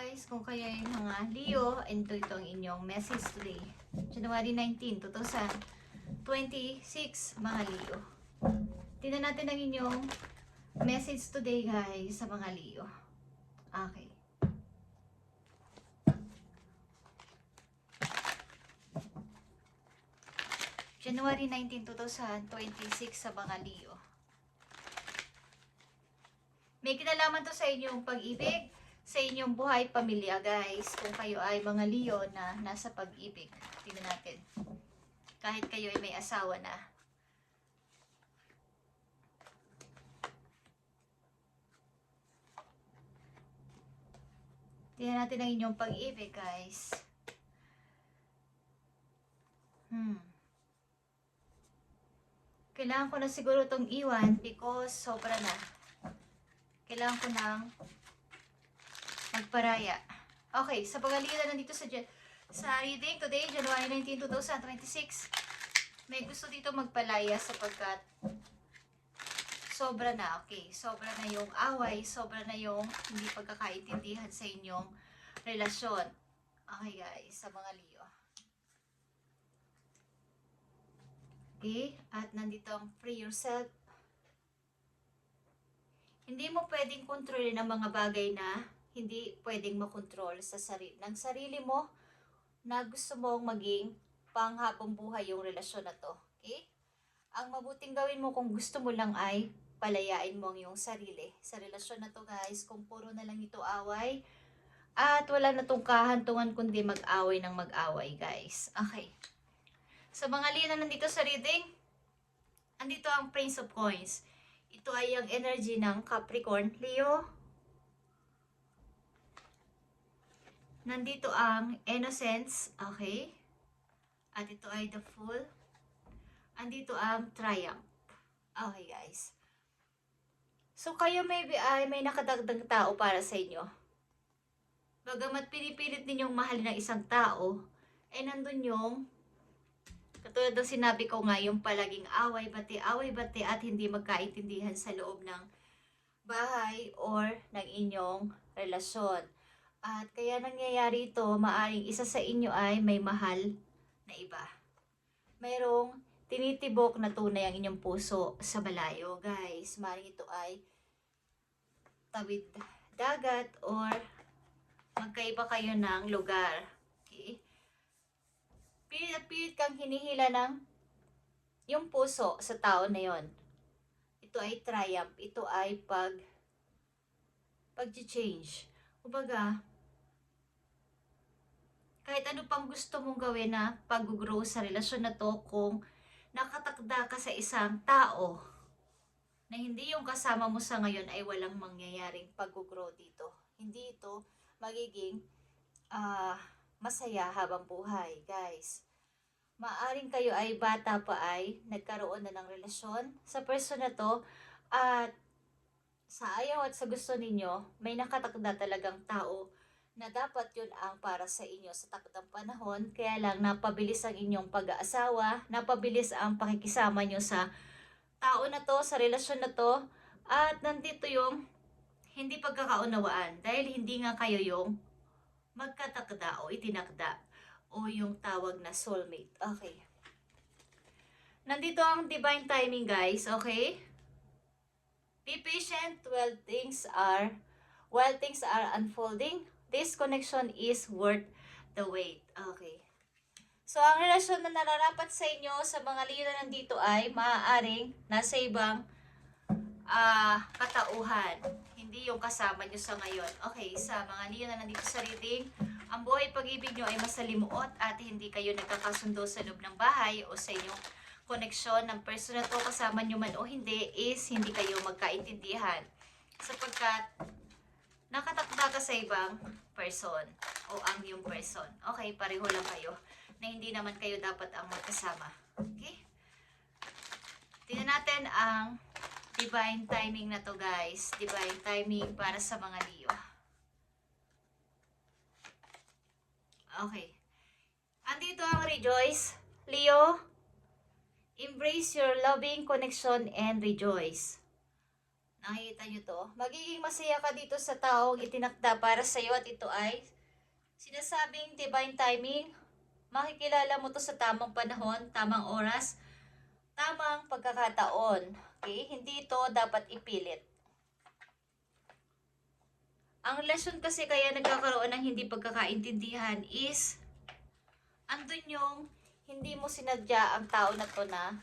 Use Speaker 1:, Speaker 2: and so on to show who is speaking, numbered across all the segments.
Speaker 1: guys, kung kayo ay mga Leo, and ito ang inyong message today. January 19, 2026, mga Leo. Tingnan natin ang inyong message today guys sa mga Leo. Okay. January 19, 2026 sa mga Leo. May kinalaman to sa inyong pag-ibig, sa inyong buhay pamilya guys. Kung kayo ay mga Leo na nasa pag-ibig. Tingnan natin. Kahit kayo ay may asawa na. Tingnan natin ang inyong pag-ibig guys. Kailangan ko na siguro itong iwan because sobra na. Kailangan ko nang magparaya. Okay, sa pagalitan nandito sa reading today, January 19, 2026, may gusto dito magpalaya sapagkat sobra na, okay? Sobra na yung away, sobra na yung hindi pagkakaintindihan sa inyong relasyon. Okay guys, sa mga Leo. Okay, at nandito ang free yourself. Hindi mo pwedeng kontrolin ang mga bagay na hindi pwedeng makontrol sa sarili mo na gusto mong maging panghabang buhay yung relasyon na to. Okay? Ang mabuting gawin mo kung gusto mo lang ay palayain mo ang iyong sarili. Sa relasyon na to guys, kung puro na lang ito away at wala na tong kahantungan kundi mag-away ng mag-away guys. Okay. Sa mga Leo na nandito sa reading, andito ang Prince of Coins. Ito ay ang energy ng Capricorn, Leo. Nandito ang Innocence, okay? At ito ay the Fool. Andito ang Triumph. Okay guys. So kayo maybe ay may nakadagdag tao para sa inyo. Bagamat pinipilit ninyong mahalin ng isang tao, ay nandun yung katulad ng sinabi ko nga, yung palaging away-bati at hindi magkaintindihan sa loob ng bahay or ng inyong relasyon. At kaya nangyayari ito, maaring isa sa inyo ay may mahal na iba. Mayroong tinitibok na tunay ang inyong puso sa malayo, guys. Maaring ito ay tawid dagat or magkaiba kayo ng lugar. Okay? Pilit at pilit kang hinihila ng yung puso sa tao na yon. Ito ay triumph. Ito ay pag-change. Kumbaga, kahit ano pang gusto mong gawin na pag-grow sa relasyon na to, kung nakatakda ka sa isang tao na hindi yung kasama mo sa ngayon, ay walang mangyayaring pag-grow dito. Hindi ito magiging masaya habang buhay, guys. Maaring kayo ay bata pa ay nagkaroon na ng relasyon sa person na to at sa ayaw at sa gusto ninyo, may nakatakda talagang tao na dapat yun ang para sa inyo sa takdang panahon. Kaya lang napabilis ang inyong pag-aasawa, napabilis ang pakikisama nyo sa tao na to, sa relasyon na to, at nandito yung hindi pagkakaunawaan dahil hindi nga kayo yung magkatakda o itinakda o yung tawag na soulmate. Okay. Nandito ang divine timing guys, okay? Be patient while things are unfolding. This connection is worth the wait. Okay. So, ang relasyon na nararapat sa inyo sa mga Leo na nandito ay maaaring nasa ibang katauhan. Hindi yung kasama nyo sa ngayon. Okay, sa mga Leo na nandito sa reading, ang buhay pag-ibig nyo ay masalimuot at hindi kayo nagkakasundo sa loob ng bahay o sa inyong koneksyon ng person na to, kasama nyo man o hindi, is hindi kayo magkaintindihan. Sapagkat nakatakda ka sa ibang person o ang yung person. Okay, pareho lang kayo na hindi naman kayo dapat ang magkasama. Okay? Tingnan natin ang divine timing na to guys. Divine timing para sa mga Leo. Okay. Andito ang rejoice. Leo, embrace your loving connection and rejoice. Nakikita nyo to? Magiging masaya ka dito sa taong itinakda para sa'yo at ito ay sinasabing divine timing. Makikilala mo to sa tamang panahon, tamang oras, tamang pagkakataon. Okay? Hindi ito dapat ipilit. Ang lesson kasi kaya nagkakaroon ng hindi pagkakaintindihan is andun yung hindi mo sinadya ang tao na to na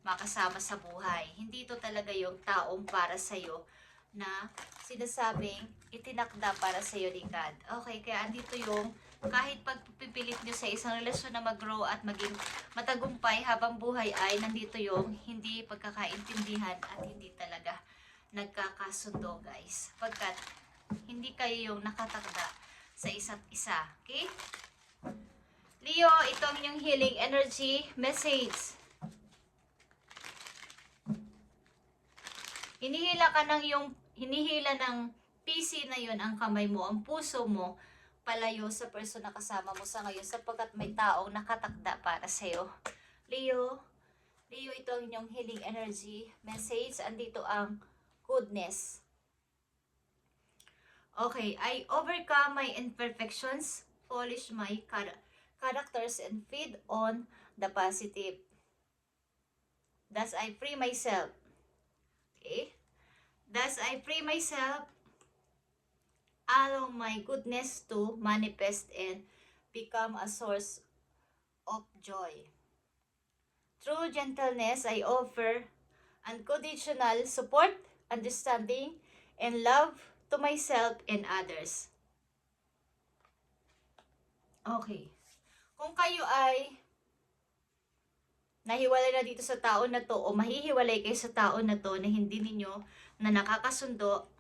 Speaker 1: makasama sa buhay. Hindi ito talaga yung taong para sa'yo na sinasabing itinakda para sa'yo ni God. Okay, kaya andito yung kahit pagpipilit nyo sa isang relasyon na mag-grow at maging matagumpay habang buhay ay nandito yung hindi pagkakaintindihan at hindi talaga nagkakasundo, guys. Pagkat hindi kayo yung nakatakda sa isa't isa. Okay? Leo, ito ang inyong healing energy message. Hinihila ng PC na yon ang kamay mo, ang puso mo, palayo sa person na kasama mo sa ngayon sapagkat may taong nakatakda para sa'yo. Leo, ito ang inyong healing energy message. Andito ang goodness. Okay, I overcome my imperfections, polish my characters, and feed on the positive. Thus, I free myself. Okay? Thus, I free myself, allow my goodness to manifest and become a source of joy. Through gentleness, I offer unconditional support, understanding, and love to myself and others. Okay. Kung kayo ay nahiwalay na dito sa tao na to o mahihiwalay kayo sa tao na to na hindi ninyo na nakakasundo,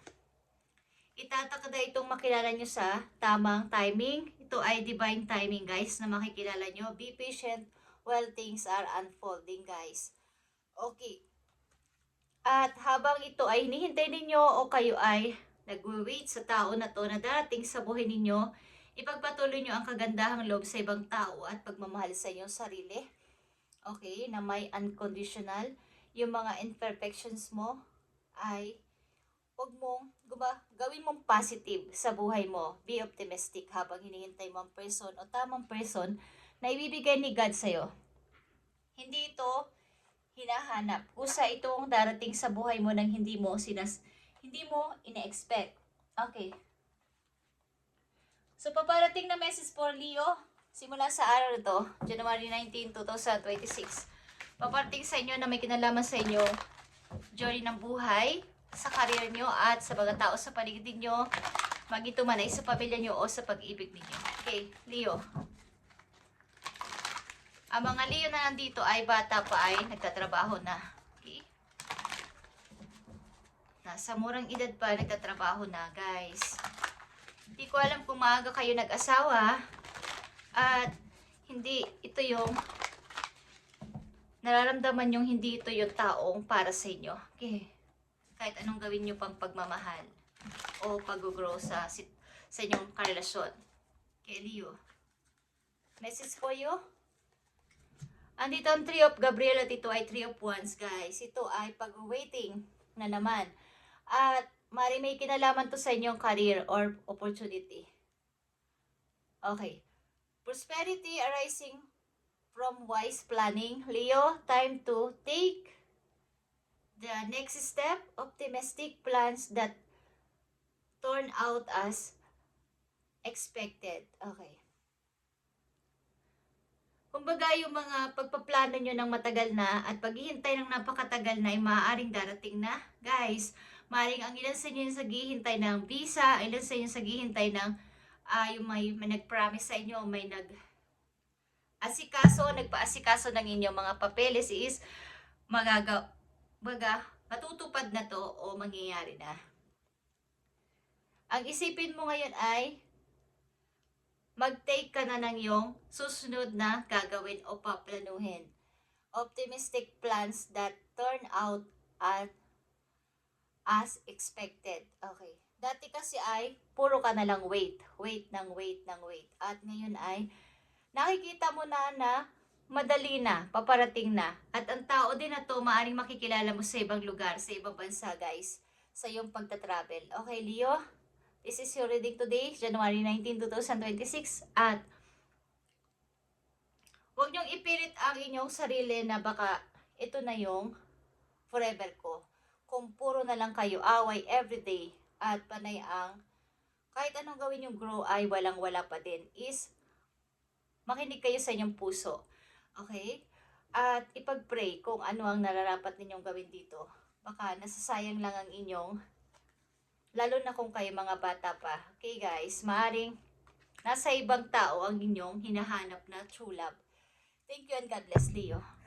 Speaker 1: itatakda itong makilala nyo sa tamang timing. Ito ay divine timing, guys, na makikilala nyo. Be patient while things are unfolding, guys. Okay. At habang ito ay hinihintay ninyo o kayo ay nag-wait sa tao na to na darating sa buhay ninyo, ipagpatuloy nyo ang kagandahang loob sa ibang tao at pagmamahal sa inyong sarili. Okay, na may unconditional. Yung mga imperfections mo ay gawin mong positive sa buhay mo. Be optimistic habang hinihintay mo ang person o tamang person na ibibigay ni God sa'yo. Hindi ito hinahanap. Kusa itong darating sa buhay mo nang hindi mo ina-expect. Okay. So, paparating na message for Leo. Simula sa araw to, January 19, 2026. Paparating sa inyo na may kinalaman sa inyo journey ng buhay, sa career nyo at sa mga tao sa paligid ninyo, magito man ay sa pamilya nyo o sa pag-ibig ninyo. Okay, Leo. Ang mga Leo na nandito ay bata pa ay nagtatrabaho na. Okay? Nasa murang edad pa nagtatrabaho na, guys. Hindi ko alam kung maaga kayo nag-asawa at hindi ito yung nararamdaman yung hindi ito yung taong para sa inyo. Okay? Kahit anong gawin nyo pang pagmamahal o pag-grow sa inyong karelasyon. Okay, Leo. Message for you. Andito ang 3 of Gabriel at ito ay 3 of Wands, guys. Ito ay pag-waiting na naman. At may kinalaman to sa inyong career or opportunity. Okay. Prosperity arising from wise planning. Leo, time to take the next step. Optimistic plans that turn out as expected. Okay. Kumbaga yung mga pagpaplano nyo ng matagal na at paghihintay ng napakatagal na ay maaaring darating na. Guys, maaaring ang ilan sa inyo yung naghihintay ng visa, ilan sa inyo yung naghihintay ng yung may nag-promise sa inyo, may nagpa-asikaso ng inyong mga papeles is matutupad na to o mangyayari na. Ang isipin mo ngayon ay mag-take ka na ng iyong susunod na gagawin o paplanuhin. Optimistic plans that turn out as expected. Okay. Dati kasi ay puro ka na lang wait. At ngayon ay nakikita mo na madali na, paparating na. At ang tao din na to, maaaring makikilala mo sa ibang lugar, sa ibang bansa, guys, sa iyong pagta-travel. Okay, Leo? This is your reading today, January 19, 2026. At huwag niyong ipilit ang inyong sarili na baka ito na yung forever ko. Kung puro na lang kayo away everyday at panay ang kahit anong gawin yung grow ay walang-wala pa din, is makinig kayo sa inyong puso. Okay? At ipag-pray kung ano ang nararapat ninyong gawin dito. Baka nasasayang lang ang inyong, lalo na kung kayo mga bata pa. Okay guys, maaring nasa ibang tao ang inyong hinahanap na true love. Thank you and God bless, Leo.